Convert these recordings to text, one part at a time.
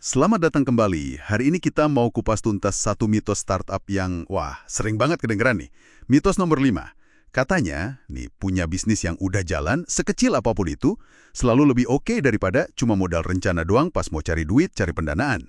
Selamat datang kembali. Hari ini kita mau kupas tuntas satu mitos startup yang, sering banget kedengeran nih. Mitos nomor 5. Katanya, punya bisnis yang udah jalan, sekecil apapun itu, selalu lebih oke daripada cuma modal rencana doang pas mau cari duit, cari pendanaan.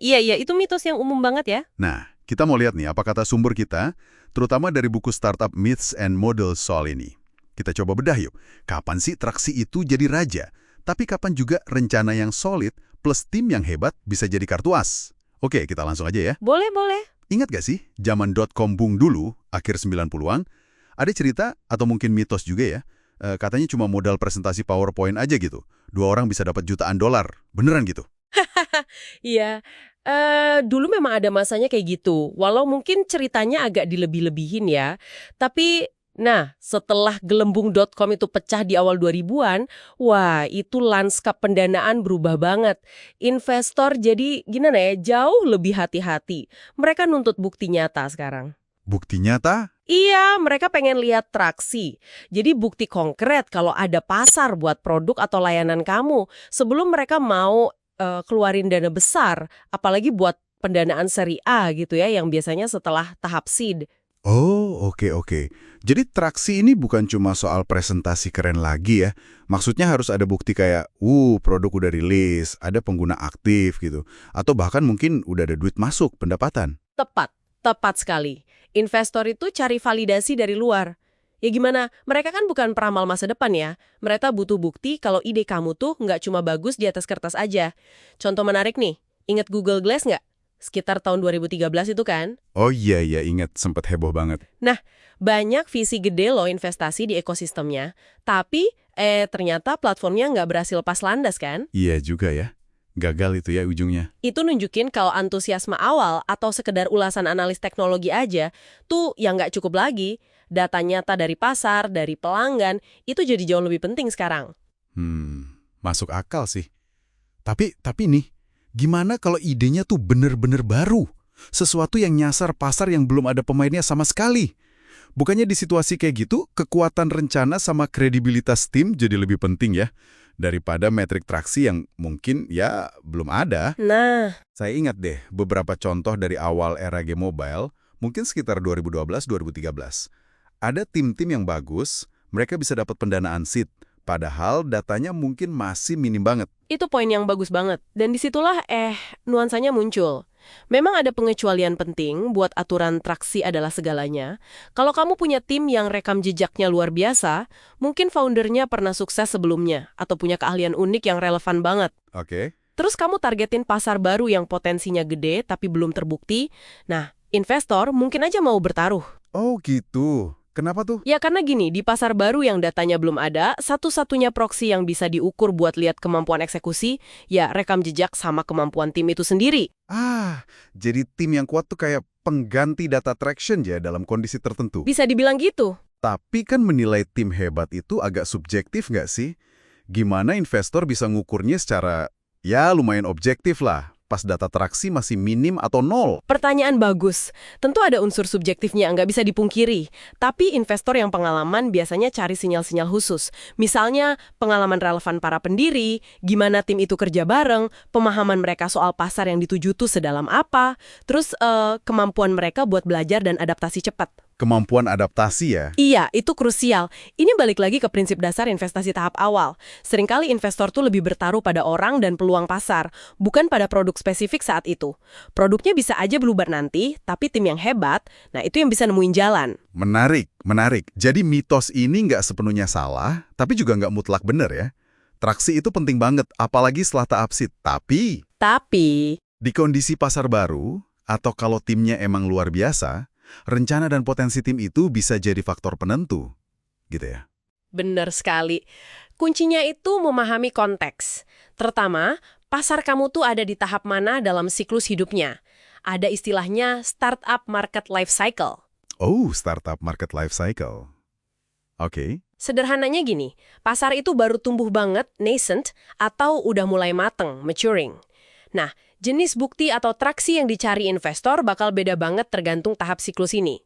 Iya, itu mitos yang umum banget ya. Nah, kita mau lihat nih apa kata sumber kita, terutama dari buku startup Myths and Models soal ini. Kita coba bedah yuk, kapan sih traksi itu jadi raja? Tapi kapan juga rencana yang solid plus tim yang hebat bisa jadi kartu as? Oke, kita langsung aja ya. Boleh, boleh. Ingat gak sih, zaman .com boom dulu, akhir 90-an, ada cerita atau mungkin mitos juga ya, katanya cuma modal presentasi PowerPoint aja gitu. 2 orang bisa dapat jutaan dolar. Beneran gitu? Iya, dulu memang ada masanya kayak gitu. Walau mungkin ceritanya agak dilebih-lebihin ya. Tapi, setelah gelembung.com itu pecah di awal 2000-an, wah, itu lanskap pendanaan berubah banget. Investor jadi, gimana ya, jauh lebih hati-hati. Mereka nuntut bukti nyata sekarang. Bukti nyata? Iya, mereka pengen lihat traksi. Jadi bukti konkret kalau ada pasar buat produk atau layanan kamu. Sebelum mereka mau keluarin dana besar, apalagi buat pendanaan seri A gitu ya, yang biasanya setelah tahap seed. Oh, oke. Jadi traksi ini bukan cuma soal presentasi keren lagi ya. Maksudnya harus ada bukti kayak, produk udah rilis, ada pengguna aktif gitu. Atau bahkan mungkin udah ada duit masuk, pendapatan. Tepat sekali. Investor itu cari validasi dari luar. Ya gimana, mereka kan bukan peramal masa depan ya. Mereka butuh bukti kalau ide kamu tuh nggak cuma bagus di atas kertas aja. Contoh menarik nih, ingat Google Glass nggak? Sekitar tahun 2013 itu kan? Oh iya, ingat. Sempet heboh banget. Nah, banyak visi gede loh investasi di ekosistemnya. Tapi, ternyata platformnya nggak berhasil pas landas kan? Iya juga ya. Gagal itu ya ujungnya. Itu nunjukin kalau antusiasme awal atau sekedar ulasan analis teknologi aja tuh yang nggak cukup lagi. Data nyata dari pasar, dari pelanggan, itu jadi jauh lebih penting sekarang. Masuk akal sih. Tapi nih, gimana kalau idenya tuh bener-bener baru? Sesuatu yang nyasar pasar yang belum ada pemainnya sama sekali. Bukannya di situasi kayak gitu, kekuatan rencana sama kredibilitas tim jadi lebih penting ya, daripada metrik traksi yang mungkin ya belum ada. Nah, Saya ingat deh beberapa contoh dari awal era game mobile, mungkin sekitar 2012-2013. Ada tim-tim yang bagus, mereka bisa dapat pendanaan seed, padahal datanya mungkin masih minim banget. itu poin yang bagus banget. Dan disitulah nuansanya muncul. Memang ada pengecualian penting buat aturan traksi adalah segalanya. Kalau kamu punya tim yang rekam jejaknya luar biasa, mungkin foundernya pernah sukses sebelumnya, atau punya keahlian unik yang relevan banget. Oke. Terus kamu targetin pasar baru yang potensinya gede tapi belum terbukti. Nah, investor mungkin aja mau bertaruh. Oh gitu. Kenapa tuh? Ya karena gini, di pasar baru yang datanya belum ada, satu-satunya proksi yang bisa diukur buat lihat kemampuan eksekusi, ya rekam jejak sama kemampuan tim itu sendiri. Jadi tim yang kuat tuh kayak pengganti data traction ya dalam kondisi tertentu. Bisa dibilang gitu. Tapi kan menilai tim hebat itu agak subjektif nggak sih? Gimana investor bisa ngukurnya secara, ya lumayan objektif lah, pas data traksi masih minim atau nol? Pertanyaan bagus. Tentu ada unsur subjektifnya, nggak bisa dipungkiri. Tapi investor yang pengalaman biasanya cari sinyal-sinyal khusus. Misalnya, pengalaman relevan para pendiri, gimana tim itu kerja bareng, pemahaman mereka soal pasar yang dituju tuh sedalam apa, terus kemampuan mereka buat belajar dan adaptasi cepat. Kemampuan adaptasi ya? Iya, itu krusial. Ini balik lagi ke prinsip dasar investasi tahap awal. Seringkali investor tuh lebih bertaruh pada orang dan peluang pasar, bukan pada produk spesifik saat itu. Produknya bisa aja berubah nanti, tapi tim yang hebat, nah itu yang bisa nemuin jalan. Menarik. Jadi mitos ini nggak sepenuhnya salah, tapi juga nggak mutlak bener ya. Traksi itu penting banget, apalagi setelah tahap seed. Tapi, Tapi, di kondisi pasar baru, atau kalau timnya emang luar biasa, rencana dan potensi tim itu bisa jadi faktor penentu, gitu ya. benar sekali. Kuncinya itu memahami konteks. Terutama, pasar kamu tuh ada di tahap mana dalam siklus hidupnya. Ada istilahnya startup market life cycle. Oh, startup market life cycle. Oke. Sederhananya gini, pasar itu baru tumbuh banget, nascent, atau udah mulai mateng, maturing. Nah, jenis bukti atau traksi yang dicari investor bakal beda banget tergantung tahap siklus ini.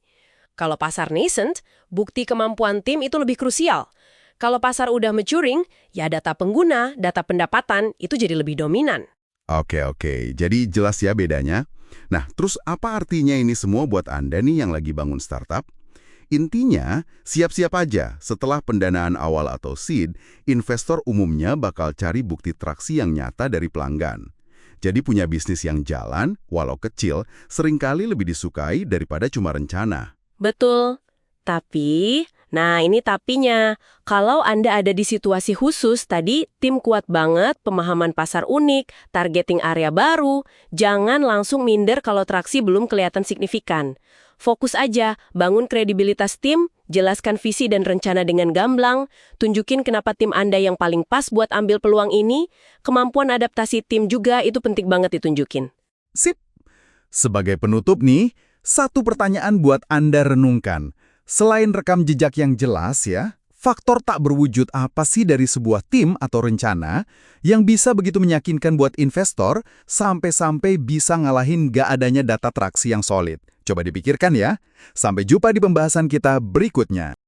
Kalau pasar nascent, bukti kemampuan tim itu lebih krusial. Kalau pasar udah maturing, ya data pengguna, data pendapatan itu jadi lebih dominan. Oke. Jadi jelas ya bedanya. Nah, terus apa artinya ini semua buat Anda nih yang lagi bangun startup? Intinya, siap-siap aja setelah pendanaan awal atau seed, investor umumnya bakal cari bukti traksi yang nyata dari pelanggan. Jadi punya bisnis yang jalan, walau kecil, seringkali lebih disukai daripada cuma rencana. Betul. Tapi, nah ini tapinya. Kalau Anda ada di situasi khusus, tadi tim kuat banget, pemahaman pasar unik, targeting area baru, jangan langsung minder kalau traksi belum kelihatan signifikan. Fokus aja, bangun kredibilitas tim, jelaskan visi dan rencana dengan gamblang, tunjukin kenapa tim Anda yang paling pas buat ambil peluang ini, kemampuan adaptasi tim juga itu penting banget ditunjukin. Sip. Sebagai penutup nih, satu pertanyaan buat Anda renungkan. Selain rekam jejak yang jelas ya, faktor tak berwujud apa sih dari sebuah tim atau rencana yang bisa begitu meyakinkan buat investor sampai-sampai bisa ngalahin gak adanya data traksi yang solid? Coba dipikirkan ya. Sampai jumpa di pembahasan kita berikutnya.